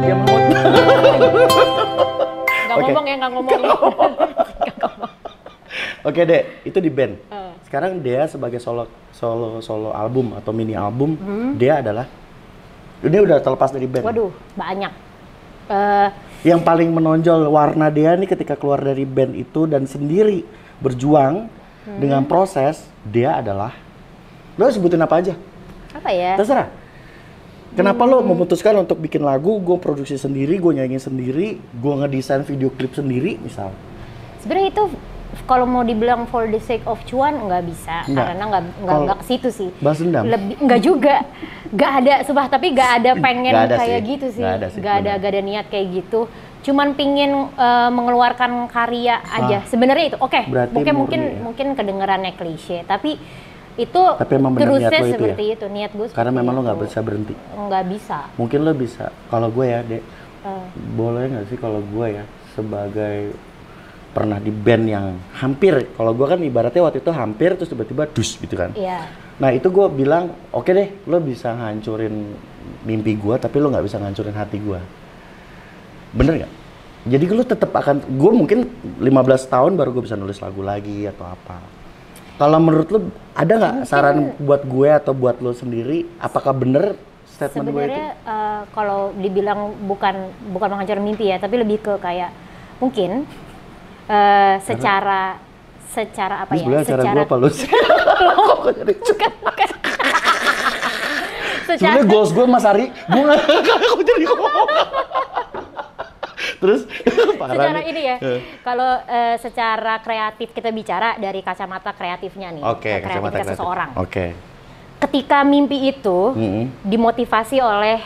Game Out. Nggak Oke. ngomong ya, nggak ngomong. Oke deh, itu di band. Sekarang dia sebagai solo album atau mini album, dia udah terlepas dari band. Waduh, banyak. Yang paling menonjol warna dia nih ketika keluar dari band itu dan sendiri berjuang dengan proses, dia adalah, lo sebutin apa aja? Apa ya? Terserah. Kenapa lo memutuskan untuk bikin lagu, gue produksi sendiri, gue nyanyi sendiri, gue ngedesain video klip sendiri, misal? Sebenarnya itu kalau mau dibilang for the sake of cuan nggak bisa, karena nggak ke situ sih. Balas dendam? Nggak juga, nggak ada, sumpah, tapi nggak ada pengen Nggak ada kayak sih. gitu sih, Nggak ada niat kayak gitu. Cuman pingin mengeluarkan karya aja. Sebenarnya itu, Berarti mungkin kedengarannya klise, tapi emang bener niat terusnya lo itu seperti ya? itu, niat gue. Karena memang lo nggak bisa berhenti. Nggak bisa. Mungkin lo bisa. Kalau gue ya, Dek, boleh nggak sih kalau gue ya sebagai pernah di band yang hampir, kalau gue kan ibaratnya waktu itu hampir terus tiba-tiba dus gitu kan. Iya. Nah itu gue bilang, oke deh, lo bisa ngancurin mimpi gue, tapi lo nggak bisa ngancurin hati gue. Bener nggak? Jadi lo tetap akan, gue mungkin 15 tahun baru gue bisa nulis lagu lagi atau apa. Kalau menurut lo ada nggak saran buat gue atau buat lo sendiri? Apakah bener statement gue itu? Sebenarnya kalau dibilang bukan menghancurkan mimpi ya, tapi lebih ke kayak mungkin secara apa ya? Sebenarnya cara gue apa lo sih? Bukan. Sebenarnya goals gue Mas Ari, gue nggak aku jadi ngomong. Terus parah secara nih. ini ya, kalau secara kreatif kita bicara dari kacamata kreatifnya nih, Oke, kacamata kreativitas kreatif. seseorang. Oke. Ketika mimpi itu dimotivasi oleh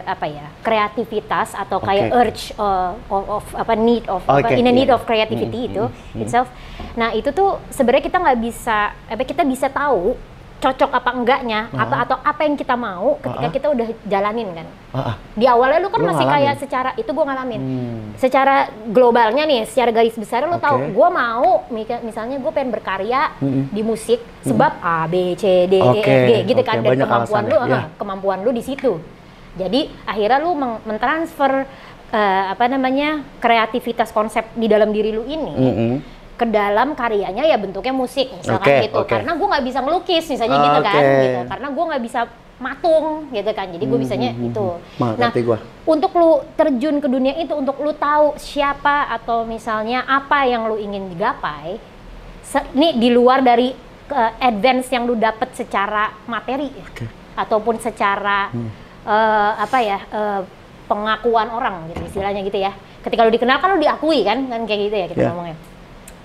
apa ya, kreativitas atau kayak urge need of creativity itu itself. Nah itu tuh sebenarnya kita nggak bisa, kita bisa tahu cocok apa enggaknya atau apa yang kita mau ketika kita udah jalanin kan. Di awalnya lu kan masih kayak secara itu gue ngalamin. Secara globalnya nih, secara garis besar lu tahu gue mau misalnya gue pengen berkarya di musik sebab A B C D E F G gitu kan, dan kemampuan lu di situ. Jadi akhirnya lu mentransfer kreativitas konsep di dalam diri lu ini ke dalam karyanya, ya bentuknya musik misalkan gitu. Karena gue nggak bisa ngelukis misalnya gitu kan, gitu. Karena gue nggak bisa matung gitu kan, jadi gue bisanya itu. Nah, untuk lu terjun ke dunia itu, untuk lu tahu siapa atau misalnya apa yang lu ingin digapai, ini di luar dari advance yang lu dapet secara materi ataupun secara pengakuan orang gitu istilahnya gitu ya. Ketika lu dikenal kan lu diakui kan kayak gitu ya kita ngomongnya.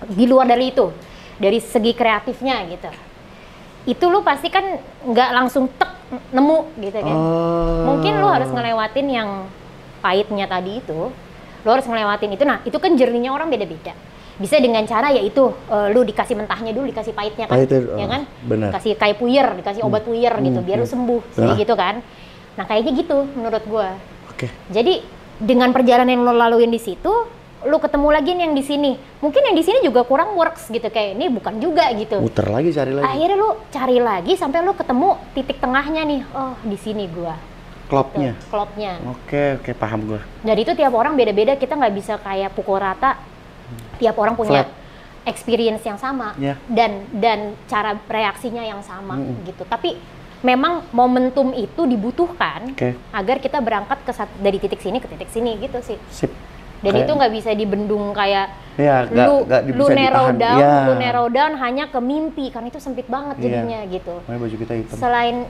Di luar dari itu, dari segi kreatifnya gitu, itu lu pasti kan nggak langsung nemu gitu kan. Mungkin lu harus ngelewatin yang pahitnya tadi itu, lu harus ngelewatin itu. Nah itu kan journey-nya orang beda-beda. Bisa dengan cara yaitu lu dikasih mentahnya dulu, dikasih pahitnya kan, ya kan? Bener. Kasih kayak puyer, dikasih obat puyer gitu, biar lu sembuh, gitu kan. Nah kayaknya gitu menurut gua. Jadi dengan perjalanan yang lu laluin di situ, lu ketemu lagi nih yang di sini. Mungkin yang di sini juga kurang works gitu, kayak ini bukan juga gitu. Muter lagi, cari lagi. Akhirnya lu cari lagi sampai lu ketemu titik tengahnya nih. Oh, di sini gua. Klopnya. Klopnya. Oke, paham gua. Dari itu tiap orang beda-beda, kita nggak bisa kayak pukul rata. Tiap orang punya experience yang sama dan cara reaksinya yang sama gitu. Tapi memang momentum itu dibutuhkan agar kita berangkat dari titik sini ke titik sini gitu sih. Sip. Dan itu nggak bisa dibendung kayak lu narrow down hanya ke mimpi, karena itu sempit banget jadinya gitu. Baju kita hitam. Selain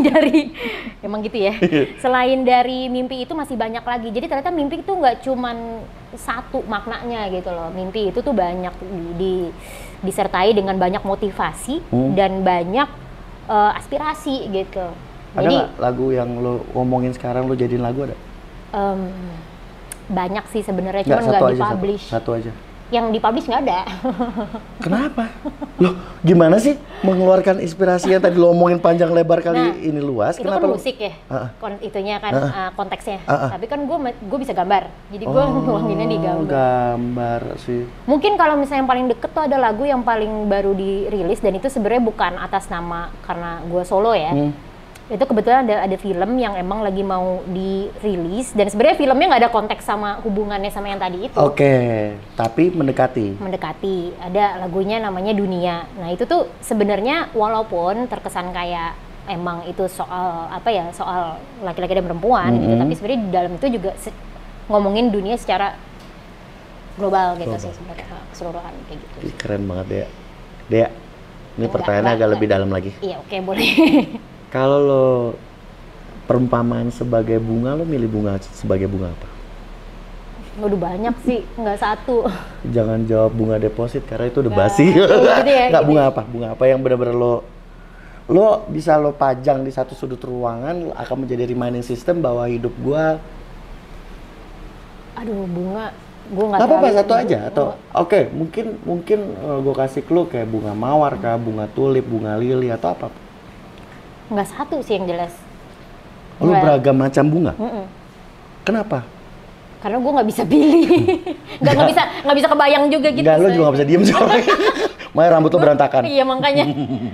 dari emang gitu ya. Selain dari mimpi itu masih banyak lagi. Jadi ternyata mimpi itu nggak cuman satu maknanya gitu loh. Mimpi itu tuh banyak disertai dengan banyak motivasi dan banyak aspirasi gitu. Ada nggak lagu yang lo ngomongin sekarang lo jadiin lagu ada? Banyak sih sebenarnya, cuman nggak dipublish. Satu aja. Yang dipublish nggak ada. Kenapa? Loh, gimana sih mengeluarkan inspirasi yang tadi lo omongin panjang lebar kali ini luas? Itu kenapa kan musik ya, itunya kan konteksnya. Tapi kan gue bisa gambar, jadi gue nuanginnya di gambar. Gambar sih. Mungkin kalau misalnya yang paling deket tuh ada lagu yang paling baru dirilis, dan itu sebenarnya bukan atas nama karena gue solo ya. Itu kebetulan ada film yang emang lagi mau dirilis dan sebenarnya filmnya nggak ada konteks sama hubungannya sama yang tadi itu. Tapi mendekati. Ada lagunya namanya Dunia. Nah itu tuh sebenarnya walaupun terkesan kayak emang itu soal soal laki-laki dan perempuan gitu, tapi sebenarnya di dalam itu juga ngomongin dunia secara global gitu sih sebenarnya, keseluruhan kayak gitu. Keren banget Dea. Ini pertanyaannya agak lebih dalam lagi. Iya, oke, boleh. Kalau lo perumpamaan sebagai bunga, lo milih bunga sebagai bunga apa? Udah banyak sih, nggak satu. Jangan jawab bunga deposit karena itu udah basi. Gitu ya, nggak, gitu. Bunga apa yang benar-benar lo bisa lo pajang di satu sudut ruangan, akan menjadi reminding system bahwa hidup gua. Aduh, bunga. Gua nggak tahu. Apa satu aja atau oke, mungkin gua kasih clue kayak bunga mawar kah, bunga tulip, bunga lili atau apa? Nggak satu sih yang jelas. Lo beragam macam bunga? Kenapa? Karena gue nggak bisa pilih. nggak bisa kebayang juga gitu. Nggak, lo juga nggak bisa diem soalnya. Makanya rambut lo berantakan. Iya, makanya.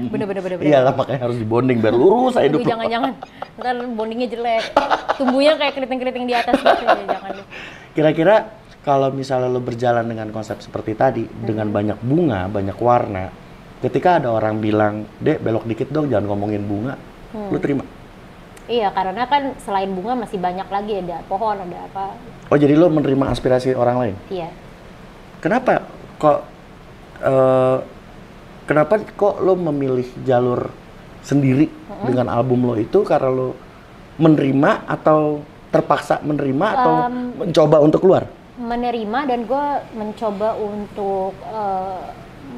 Bener. Iyalah, makanya harus dibonding biar lurus aja hidup. Jangan. Ntar bondingnya jelek. Tumbuhnya kayak keriting-keriting di atas gitu. Jangan. Kira-kira kalau misalnya lo berjalan dengan konsep seperti tadi, dengan banyak bunga, banyak warna, ketika ada orang bilang, Dek, belok dikit dong, jangan ngomongin bunga, lo terima? Iya, karena kan selain bunga masih banyak lagi, ada pohon, ada apa. Oh, jadi lo menerima aspirasi orang lain? Iya. Kenapa kok lo memilih jalur sendiri dengan album lo itu? Karena lo menerima atau terpaksa menerima atau mencoba untuk keluar? Menerima, dan gue mencoba untuk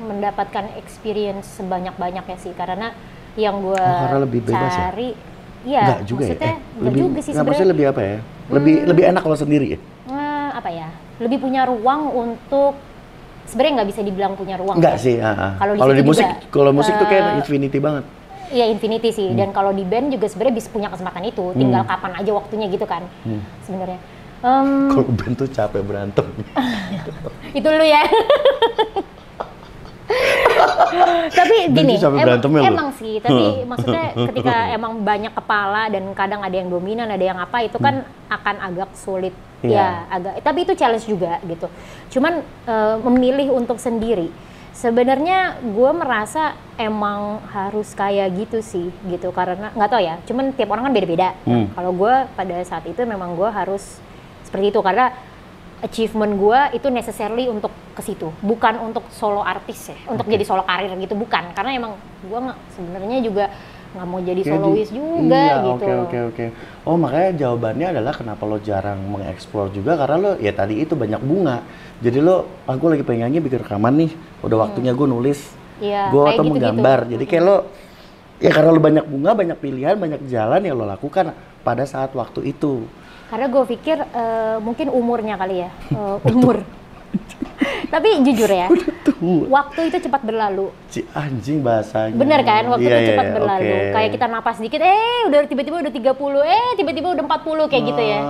mendapatkan experience sebanyak-banyaknya sih, karena yang gue cari Enggak juga maksudnya lebih juga sih sebenarnya. Maksudnya lebih apa ya? Lebih enak kalau sendiri ya? Apa ya? Lebih punya ruang untuk, sebenarnya nggak bisa dibilang punya ruang. Enggak sih. Kalau di musik, tuh kayak infinity banget. Iya, infinity sih. Dan kalau di band juga sebenarnya bisa punya kesempatan itu. Tinggal kapan aja waktunya gitu kan. Sebenarnya. Kalau band tuh capek berantem. Itu lu ya. Tapi gini, emang sih, tapi maksudnya ketika emang banyak kepala dan kadang ada yang dominan, ada yang apa, itu kan akan agak sulit. Ya, tapi itu challenge juga gitu. Cuman memilih untuk sendiri, sebenarnya gue merasa emang harus kayak gitu sih, gitu. Karena nggak tahu ya, cuman tiap orang kan beda-beda. Kalau gue pada saat itu memang gue harus seperti itu, karena achievement gue itu necessarily untuk ke situ, bukan untuk solo artis ya, untuk jadi solo karir gitu, bukan. Karena emang gue sebenarnya juga nggak mau jadi solois juga gitu. Oke. Oh, makanya jawabannya adalah kenapa lo jarang mengeksplor juga, karena lo ya tadi itu banyak bunga. Jadi lo, aku lagi pengen nyanyi, bikin rekaman nih, udah waktunya gue nulis, gue atau menggambar. Jadi kayak lo, ya karena lo banyak bunga, banyak pilihan, banyak jalan, ya lo lakukan pada saat waktu itu. Karena gue pikir mungkin umurnya kali ya, umur. Tapi jujur ya, waktu itu cepat berlalu. Anjing bahasanya. Bener kan, waktu itu cepat berlalu. Kayak kita napas dikit, udah tiba-tiba udah 30, tiba-tiba udah 40 kayak gitu ya.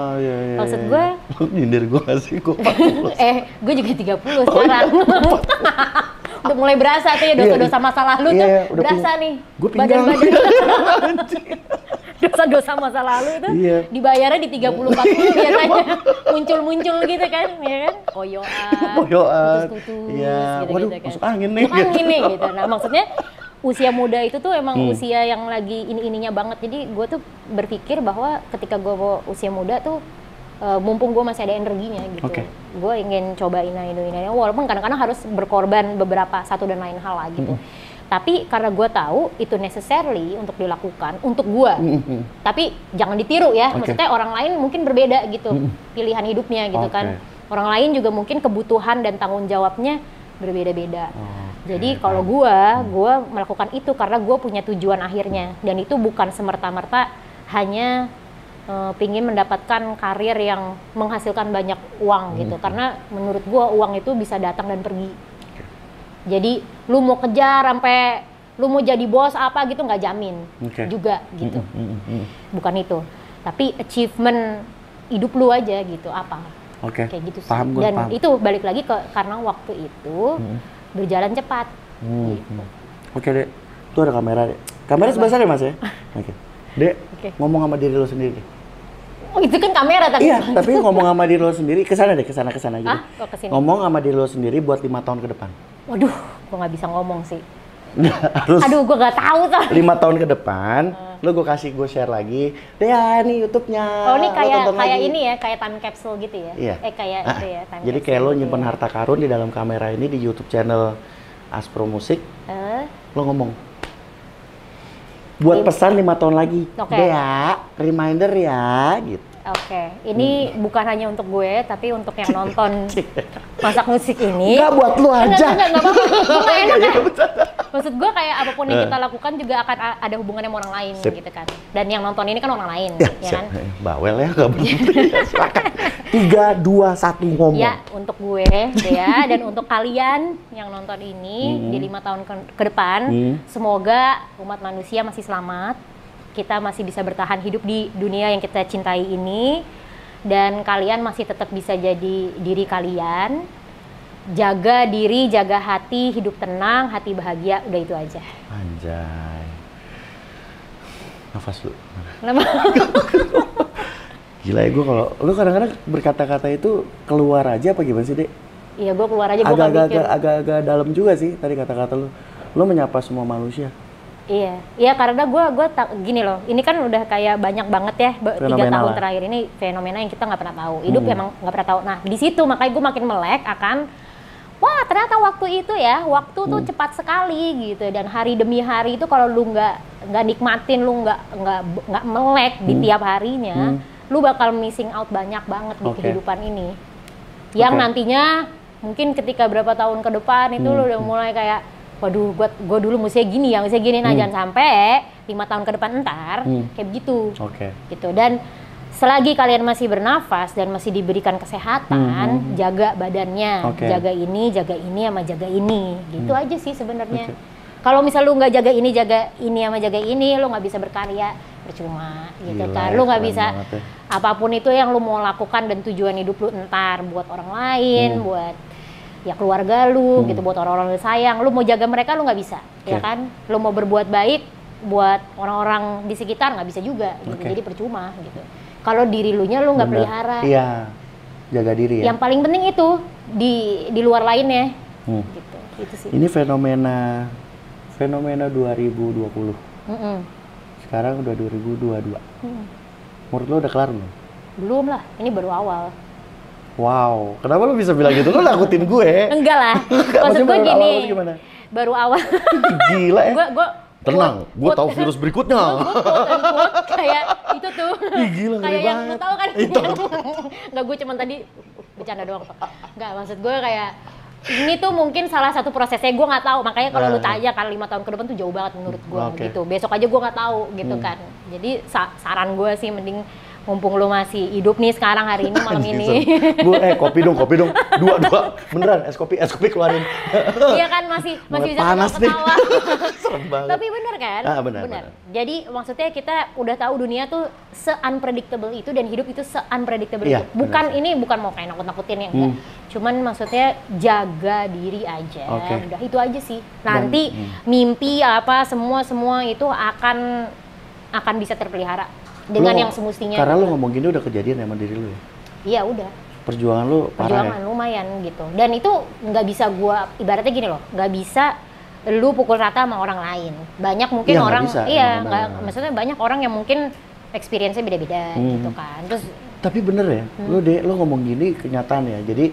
Maksud gue, nyindir gue gak sih, gue 40. Gue juga 30 sekarang. Udah mulai berasa tuh ya, dosa-dosa masa lalu tuh berasa nih. Badan-badan. Dosa-dosa masa lalu itu dibayarnya di 30-40 biasanya. Muncul-muncul gitu kan, ya kan? Koyoan, putus-putus, gitu-gitu kan. Masuk angin nih gitu. Nah, maksudnya usia muda itu tuh emang usia yang lagi ini-ininya banget. Jadi gue tuh berpikir bahwa ketika gue usia muda tuh, mumpung gue masih ada energinya gitu, gue ingin cobain ini, walaupun kadang-kadang harus berkorban beberapa satu dan lain hal lah gitu. Tapi karena gue tahu itu necessarily untuk dilakukan untuk gue, tapi jangan ditiru ya. Maksudnya orang lain mungkin berbeda gitu pilihan hidupnya gitu kan. Orang lain juga mungkin kebutuhan dan tanggung jawabnya berbeda-beda. Jadi kalau gue melakukan itu karena gue punya tujuan akhirnya, dan itu bukan semerta-merta hanya pingin mendapatkan karir yang menghasilkan banyak uang gitu. Karena menurut gue uang itu bisa datang dan pergi. Jadi lu mau kejar sampai lu mau jadi bos apa gitu nggak jamin juga gitu. Bukan itu. Tapi achievement hidup lu aja gitu apa. Kayak gitu sih. Dan itu balik lagi karena waktu itu berjalan cepat. Gitu. Oke deh. Tuh ada kamera deh. Kamera sebelah sana Mas ya? Dek, ngomong sama diri lo sendiri. Oh, itu kan kamera tadi. Iya, tapi ngomong sama diri lo sendiri, kesana gitu. Oh, kesini. Ngomong sama diri lo sendiri buat 5 tahun ke depan. Waduh, gue nggak bisa ngomong sih. Harus. Aduh, gue nggak tahu tuh. 5 tahun ke depan, lo gue share lagi. Dea, nih YouTube-nya. Oh, ini kayak ini ya, kayak time capsule gitu ya? Iya. Kayak itu ya, time jadi capsule kayak lo gitu nyimpen ya. harta karun di dalam kamera ini di YouTube channel Aspro Musik. Lo ngomong. Buat pesan 5 tahun lagi. Dea, reminder ya, gitu. Oke, ini bukan hanya untuk gue, tapi untuk yang nonton Masak Musik ini. Enggak, buat lu aja. Enggak apa-apa. Gue nggak enak ya. Maksud gue kayak apapun yang kita lakukan juga akan ada hubungannya sama orang lain gitu kan. Dan yang nonton ini kan orang lain, ya kan? Bawel ya, nggak bener. Silakan. 3, 2, 1 ngomong. Ya, untuk gue, ya, dan untuk kalian yang nonton ini di 5 tahun ke depan, semoga umat manusia masih selamat. Kita masih bisa bertahan hidup di dunia yang kita cintai ini, dan kalian masih tetap bisa jadi diri kalian. Jaga diri, jaga hati, hidup tenang, hati bahagia, udah itu aja. Anjay. Nafas lu. Kenapa? Gila ya, gue kalau lu kadang-kadang berkata-kata itu keluar aja apa gimana sih, Dek? Iya, gue keluar aja, gue gak mikir. Agak-agak dalam juga sih tadi kata-kata lu. Lu menyapa semua manusia. Iya karena gue gini loh, ini kan udah kayak banyak banget ya 3 tahun terakhir ini fenomena yang kita nggak pernah tahu, hidup emang nggak pernah tahu. Nah di situ makanya gue makin melek akan, wah ternyata waktu itu ya, waktu tuh cepat sekali gitu, dan hari demi hari itu kalau lu nggak nikmatin, lu nggak melek di tiap harinya, lu bakal missing out banyak banget di kehidupan ini, yang nantinya mungkin ketika berapa tahun ke depan itu lu udah mulai kayak, waduh, gue dulu mestinya gini ya, mestinya gini. Nah, jangan sampai 5 tahun ke depan entar kayak begitu. Gitu. Dan selagi kalian masih bernafas dan masih diberikan kesehatan, jaga badannya, jaga ini sama jaga ini. Gitu aja sih sebenarnya. Kalau misal lu nggak jaga ini sama jaga ini, lu nggak bisa berkarya, percuma gitu. Gila, kan lu nggak bisa apapun itu yang lu mau lakukan dan tujuan hidup lu entar buat orang lain, buat ya keluarga lu gitu, buat orang-orang lu sayang, lu mau jaga mereka lu nggak bisa, ya kan? Lu mau berbuat baik buat orang-orang di sekitar nggak bisa juga, gitu. Jadi percuma gitu. Kalau diri lu nya lu nggak pelihara, iya, jaga diri ya. Yang paling penting itu di luar lainnya, gitu. Itu sih. Ini fenomena 2020. Sekarang udah 2022. Menurut lo udah kelar belum? Belum lah, ini baru awal. Wow, kenapa lu bisa bilang gitu? Lu nakutin gue. Enggak lah, maksud gue gini, baru awal. Gila ya. Tenang, gue tahu virus berikutnya. Kayak itu tuh. Gila, kayak yang lu tahu kan. Itu. Enggak, gue cuman tadi bercanda doang. Enggak, maksud gue kayak ini tuh mungkin salah satu prosesnya, gue nggak tahu. Makanya kalau lu tanya kan 5 tahun ke depan tuh jauh banget menurut gue gitu. Besok aja gue nggak tahu gitu kan. Jadi saran gue sih mending mumpung lu masih hidup nih sekarang hari ini malam ini. Kopi dong. Dua. Beneran, es kopi keluarin. Iya kan masih bisa panas ketawa. Serem banget. Tapi bener kan? Bener. Jadi maksudnya kita udah tahu dunia tuh se-unpredictable itu dan hidup itu se-unpredictable itu. Bukan mau kayak nakut-nakutin ya, enggak. Cuman maksudnya jaga diri aja. Udah itu aja sih. Nanti mimpi apa semua itu akan bisa terpelihara dengan yang semestinya. Karena lu ngomong gini udah kejadian sama diri lu ya? Iya udah. Perjuangan lu parah ya? Lumayan gitu. Dan itu nggak bisa gua, ibaratnya gini loh, nggak bisa lu pukul rata sama orang lain. Banyak mungkin orang, maksudnya banyak orang yang mungkin experience-nya beda-beda gitu kan. Terus tapi bener ya, lu ngomong gini kenyataan ya. Jadi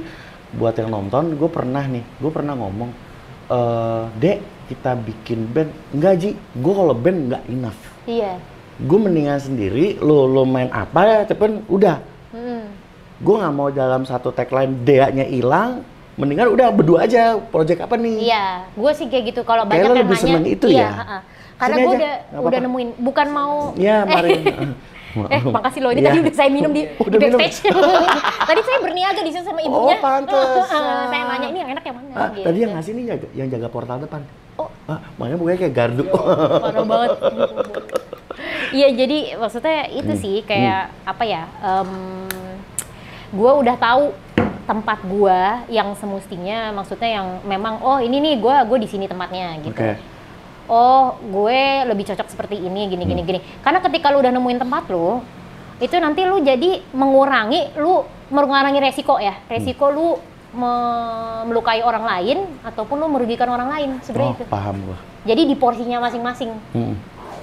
buat yang nonton, gue pernah ngomong, Dek, kita bikin band. Enggak, Ji, gue kalau band nggak enough. Iya. Gue mendingan sendiri, lo main apa ya, tapi udah. Gue nggak mau dalam satu tagline Dea-nya hilang, mendingan udah berdua aja, project apa nih? Iya, gue sih kayak gitu. Kalau banyak yang lebih nanya, seneng itu ya. Karena gue udah nemuin, bukan mau. Iya, Marin. Makasih loh, ini tadi udah saya minum di backstage. Tadi saya berniaga di sini sama ibunya. Oh, pantes. Saya nanya ini yang enak yang mana? Tadi yang ngasih nih yang jaga portal depan. Makanya mukanya kayak gardu. Parah banget. Iya, jadi maksudnya itu sih kayak apa ya? Gue udah tahu tempat gue yang semestinya, maksudnya yang memang ini nih gue di sini tempatnya gitu. oh gue lebih cocok seperti ini, gini. Karena ketika lu udah nemuin tempat lu, itu nanti lu jadi mengurangi resiko ya. Resiko lu melukai orang lain ataupun lu merugikan orang lain sebenarnya itu. Paham gua. Jadi di porsinya masing-masing.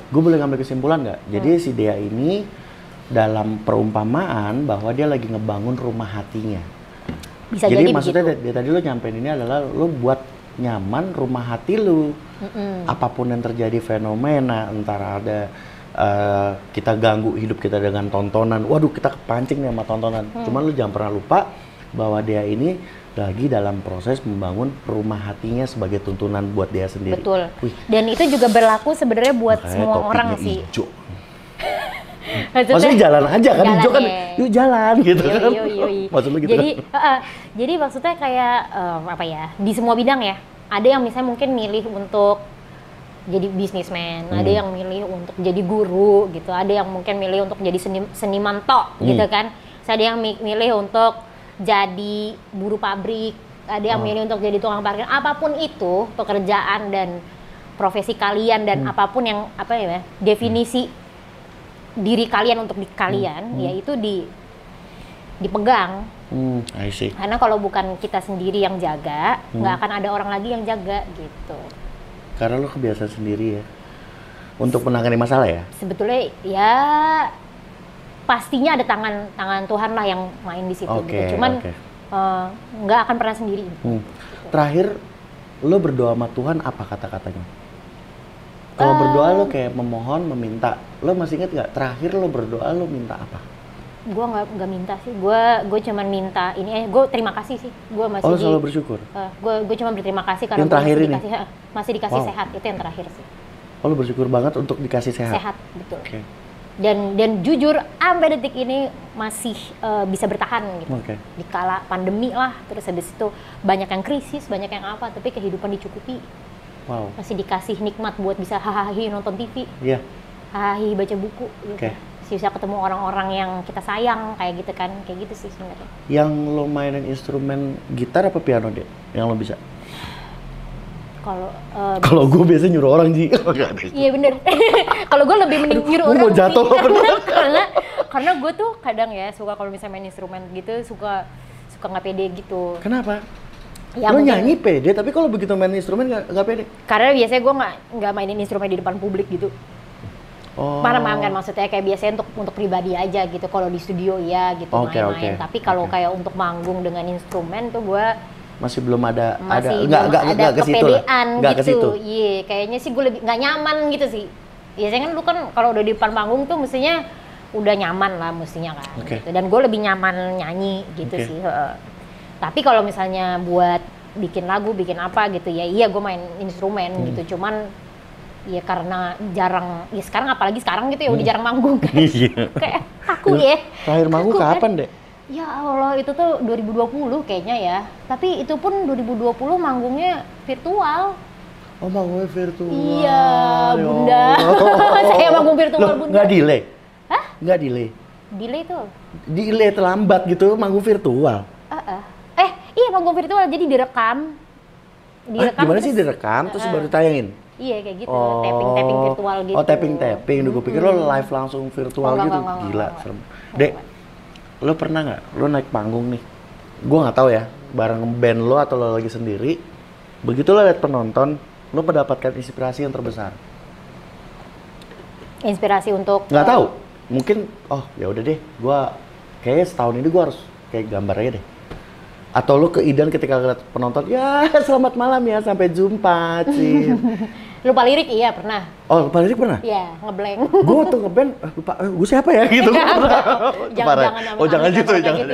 Gue boleh ngambil kesimpulan nggak? Jadi si Dea ini dalam perumpamaan bahwa dia lagi ngebangun rumah hatinya. Bisa jadi jadi maksudnya begitu. dari tadi lo nyampein ini adalah lo buat nyaman rumah hati lo. Apapun yang terjadi fenomena, antara ada kita ganggu hidup kita dengan tontonan. Waduh, kita kepancing nih sama tontonan. Cuman lo jangan pernah lupa bahwa dia ini lagi dalam proses membangun rumah hatinya sebagai tuntunan buat dia sendiri. Betul. Dan itu juga berlaku sebenarnya buat semua orang sih. Ijo. Maksudnya jalan aja kan, hijau kan, yuk jalan gitu kan. Maksudnya gitu jadi, kan. Jadi maksudnya kayak di semua bidang ya. Ada yang misalnya mungkin milih untuk jadi bisnismen, ada yang milih untuk jadi guru gitu, ada yang mungkin milih untuk jadi seniman tok gitu kan. Ada yang milih untuk jadi buruh pabrik, ada yang milih untuk jadi tukang parkir. Apapun itu pekerjaan dan profesi kalian dan apapun yang definisi diri kalian untuk kalian, yaitu dipegang. I see. Karena kalau bukan kita sendiri yang jaga, nggak akan ada orang lagi yang jaga gitu. Karena lo kebiasaan sendiri ya untuk menangani masalah ya. Sebetulnya ya pastinya ada tangan Tuhan lah yang main di situ. Gitu. Cuman nggak akan pernah sendiri. Terakhir lo berdoa sama Tuhan apa kata-katanya? Kalau berdoa lo kayak memohon, meminta. Lo masih inget nggak? Terakhir lo berdoa lo minta apa? Gue nggak minta sih. Gue cuma minta ini. Gue terima kasih sih. Gue masih. Oh, selalu bersyukur. Gue cuma berterima kasih karena yang terakhir masih dikasih sehat. Itu yang terakhir sih. Oh, lo bersyukur banget untuk dikasih sehat. Sehat, betul. Okay. Dan jujur sampai detik ini masih bisa bertahan gitu. Di kala pandemi lah, terus habis itu banyak yang krisis, banyak yang apa, tapi kehidupan dicukupi. Wow. Masih dikasih nikmat buat bisa hahaha nonton TV. Iya. Hahaha baca buku gitu. Masih bisa ketemu orang-orang yang kita sayang kayak gitu kan. Kayak gitu sih sebenarnya. Yang lo mainin instrumen gitar apa piano deh? Yang lo bisa? Kalau gue biasanya nyuruh orang sih. Iya bener. Kalau gue lebih mending nyuruh orang. Gue mau jatuh karena gue tuh kadang ya suka kalau misalnya main instrumen gitu suka nggak pede gitu. Kenapa? Ya, lo nyanyi pede, tapi kalau begitu main instrumen nggak pede? Karena biasanya gue nggak mainin instrumen di depan publik gitu. Paham kan maksudnya kayak biasanya untuk pribadi aja gitu. Kalau di studio ya gitu main-main. Tapi kalau kayak untuk manggung dengan instrumen tuh gue masih belum ada nggak kepedean gitu. Iya, kayaknya sih gue lebih nggak nyaman gitu sih. Biasanya kan lu kan kalau udah di depan panggung tuh mestinya udah nyaman lah mestinya kan. Gitu. Dan gue lebih nyaman nyanyi gitu sih. Tapi kalau misalnya buat bikin lagu, bikin apa gitu ya, iya gue main instrumen gitu. Cuman ya karena jarang, ya sekarang apalagi sekarang gitu ya udah jarang manggung kan. Kayak aku ya. Terakhir manggung kapan deh? Ya Allah, itu tuh 2020 kayaknya ya. Tapi itu pun 2020 manggungnya virtual. Oh, manggungnya virtual. Iya, Bunda. Saya manggung virtual, Bunda. Nggak delay? Hah? Nggak delay? Delay tuh? Delay terlambat gitu, manggung virtual. Iya manggung virtual, jadi direkam. Gimana sih direkam, terus baru tayangin? Iya kayak gitu, tapping virtual gitu. Oh, tapping. Gue pikir lo live langsung virtual gitu. Gila, serem. Dek, lo pernah nggak lo naik panggung nih, gue nggak tahu ya bareng band lo atau lo lagi sendiri, begitu lo liat penonton lo mendapatkan inspirasi yang terbesar? Inspirasi untuk nggak tahu, mungkin ya udah deh gue kayaknya setahun ini gue harus kayak gambar aja deh, atau lo keidan ketika liat penonton ya selamat malam ya sampai jumpa sih. Lupa lirik iya pernah. Oh, lupa lirik pernah? Iya, ngeblank. Gue tuh ngeband lupa gue siapa ya gitu. Jangan gitu, jangan.